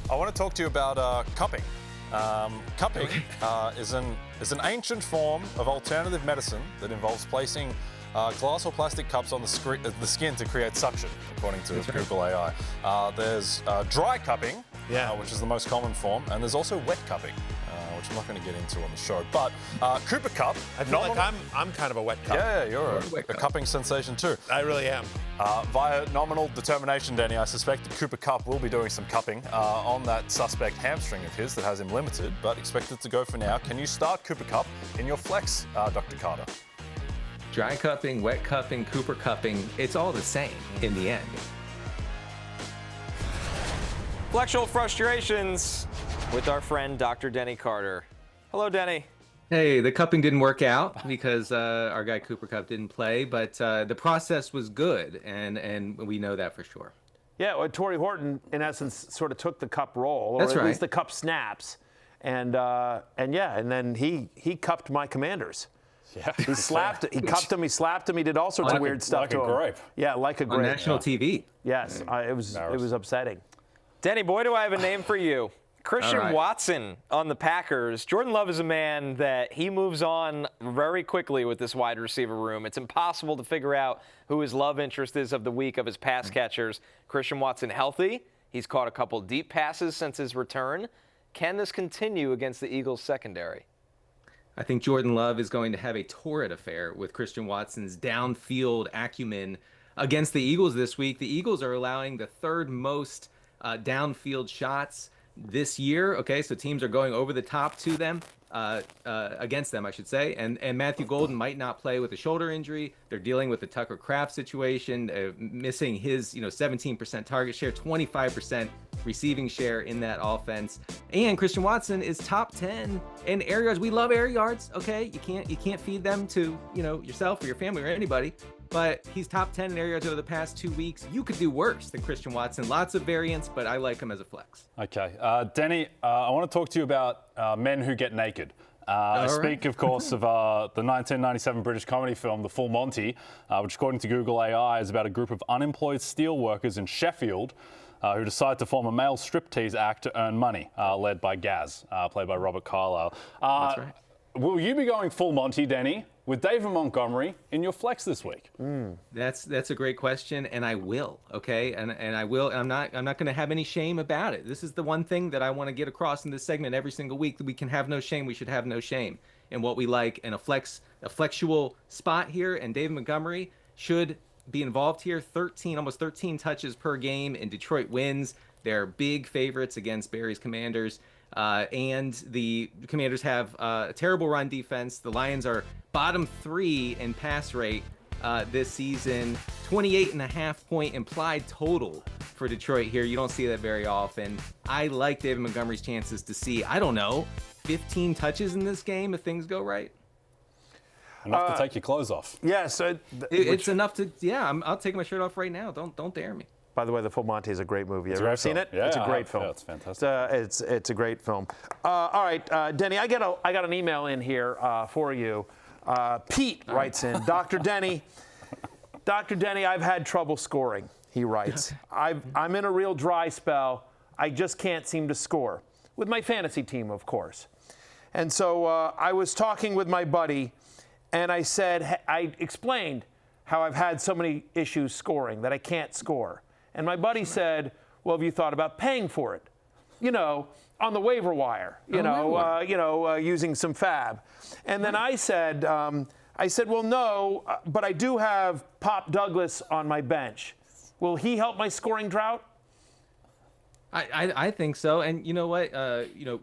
I want to talk to you about cupping. Cupping is an ancient form of alternative medicine that involves placing glass or plastic cups on the skin to create suction, according to Google AI. There's dry cupping, which is the most common form, and there's also wet cupping, which I'm not going to get into on the show. But Cooper Cup. I feel like I'm kind of a wet cup. Yeah, you're a cupping sensation too. I really am. Via nominal determination, Denny, I suspect that Cooper Cup will be doing some cupping on that suspect hamstring of his that has him limited, but expected to go for now. Can you start Cooper Cup in your flex, Dr. Carter? Dry cupping, wet cupping, Cooper cupping, it's all the same in the end. Flexual frustrations with our friend Dr. Denny Carter. Hello, Denny. Hey, the cupping didn't work out because our guy Cooper Cup didn't play, but the process was good, and we know that for sure. Yeah, well, Torrey Horton, in essence, sort of took the cup roll, or That's at right. least the cup snaps, and then he cupped my Commanders. Yeah. He slapped. He cupped him. He slapped him. He did all sorts of weird stuff to him. Like a grape. Yeah, like a grape. On national TV. Yes, it was upsetting. Denny, boy, do I have a name for you. Christian All right. Watson on the Packers. Jordan Love is a man that he moves on very quickly with this wide receiver room. It's impossible to figure out who his love interest is of the week of his pass catchers. Christian Watson healthy. He's caught a couple deep passes since his return. Can this continue against the Eagles secondary? I think Jordan Love is going to have a torrid affair with Christian Watson's downfield acumen against the Eagles this week. The Eagles are allowing the third most downfield shots this year. Okay, so teams are going over the top to them, against them, I should say. And Matthew Golden might not play with a shoulder injury. They're dealing with the Tucker Kraft situation, missing his 17% target share, 25% receiving share in that offense. And Christian Watson is top 10 in air yards. We love air yards, okay? You can't feed them to, yourself or your family or anybody. But he's top 10 in air yards over the past 2 weeks. You could do worse than Christian Watson. Lots of variance, but I like him as a flex. Okay. Denny, I want to talk to you about men who get naked. I speak, of course, of the 1997 British comedy film, The Full Monty, which, according to Google AI, is about a group of unemployed steel workers in Sheffield who decide to form a male striptease act to earn money, led by Gaz, played by Robert Carlyle. That's right. Will you be going full Monty, Denny, with David Montgomery in your flex this week? That's a great question, and I will. Okay, and I will. And I'm not going to have any shame about it. This is the one thing that I want to get across in this segment every single week, that we can have no shame. We should have no shame in what we like, and a flexual spot here. And David Montgomery should be involved here. Almost 13 touches per game, and Detroit wins. They're big favorites against Barry's Commanders. And the Commanders have a terrible run defense. The Lions are bottom 3 in pass rate this season. 28.5 point implied total for Detroit here. You don't see that very often. I like David Montgomery's chances to see, 15 touches in this game if things go right. Enough to take your clothes off. Yes, It's enough to, I'll take my shirt off right now. Don't dare me. By the way, The Full Monty is a great movie. Have you ever seen it? Yeah, it's a great film. Yeah, it's fantastic. It's a great film. All right, Denny, I got an email in here for you. Pete writes in, Dr. Denny, I've had trouble scoring, he writes. I'm in a real dry spell. I just can't seem to score. With my fantasy team, of course. And so I was talking with my buddy, and I explained how I've had so many issues scoring that I can't score. And my buddy said, well, have you thought about paying for it? On the waiver wire, using some fab. And then I said, well, no, but I do have Pop Douglass on my bench. Will he help my scoring drought? I think so. And you know what?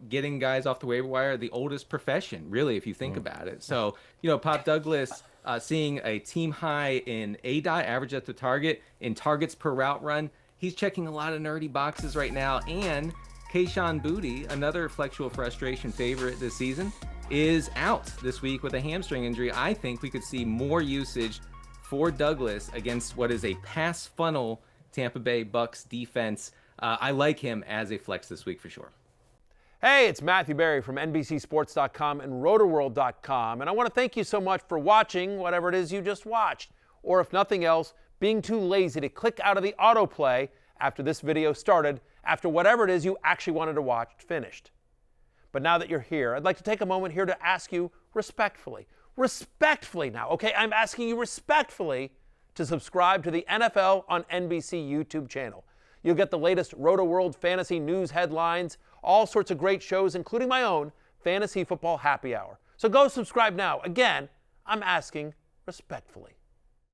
Getting guys off the waiver wire, the oldest profession, really, if you think about it. So, Pop Douglass seeing a team high in ADOT, average at the target, in targets per route run. He's checking a lot of nerdy boxes right now. And Kayshon Boutte, another flexual frustration favorite this season, is out this week with a hamstring injury. I think we could see more usage for Douglass against what is a pass funnel Tampa Bay Bucks defense. I like him as a flex this week for sure. Hey, it's Matthew Berry from NBCSports.com and RotoWorld.com, and I want to thank you so much for watching whatever it is you just watched, or if nothing else, being too lazy to click out of the autoplay after this video started after whatever it is you actually wanted to watch finished. But now that you're here, I'd like to take a moment here to ask you respectfully now, okay? I'm asking you respectfully to subscribe to the NFL on NBC YouTube channel. You'll get the latest Roto-World fantasy news headlines, all sorts of great shows, including my own Fantasy Football Happy Hour. So go subscribe now. Again, I'm asking respectfully.